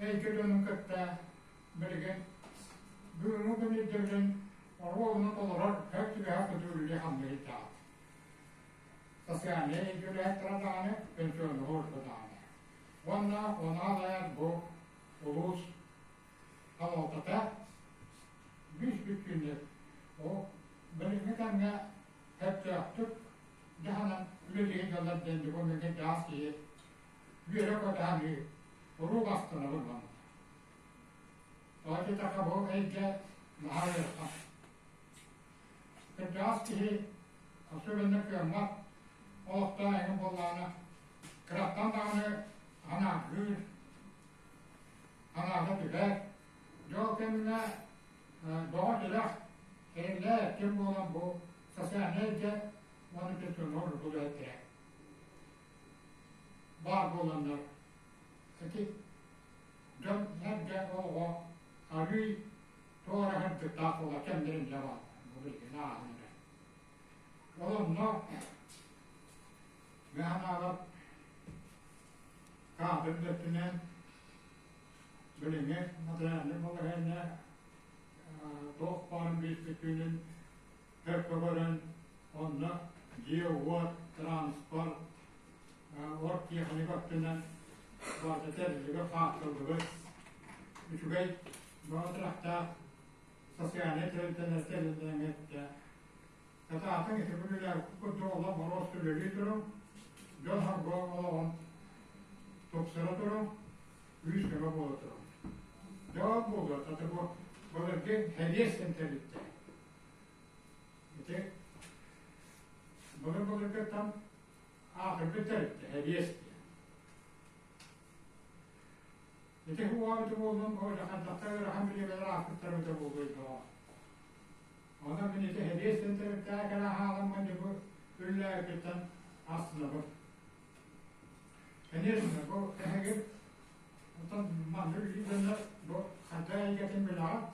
Heykül onun kıtta bilgin büyümü beni devrin oğlunun olarak hep bir hafta dürülü hamdeli taat. Sasyani heykül ettiradağını pensiyonu hortadağını. Ona da bu ulus havatada bir günlük o bilgin hep yaptık. Jahanan üleliğin yollar dendi bu mümkün dağısı bir kadar ruh bastığını bulmam. Doğru taka bu eyce mahallesi. Dağısı asılını kıymak olukta engin bollağını kırattan dağını ana hür ana da tüber yok emine doğru ilah elle kim olan bu sasyan eyce onu tutun olur bu ettirek. Var bolanlar. Peki, dön nerede o arı doğru hırtık tafola kendilerin cevap. Bu bilgi nahında. Onunla ve analar kâbirletinin bilimi, materyalini, malahene doğparın bir fikrinin hırkıvarın onunla geovar, transport orki hani vaktinden bazı tercihleri farklıdır. Üçüncü bu tarafta sosyal tercihlerden etti. Zaten itibariyle kutuğla baros türleri durum, yol hakkı olan topsara durum, yüz kere bu durum. Cevap buldu. Zaten bu buradaki hediye sentelikte. İşte buradaki tam ahir bir terlikte, hediye istiyor. İşte bu vakti buldum, o rahatlıkta ve rahmetliyle ahir tarafta bulduydu o. Ondan ben işte hediye sentelikte kadar halim bence bu ünlü hareketten aslında bu. Neyse bu tehgir, ondan mandır yüzünde bu hatta ilgetin bir daha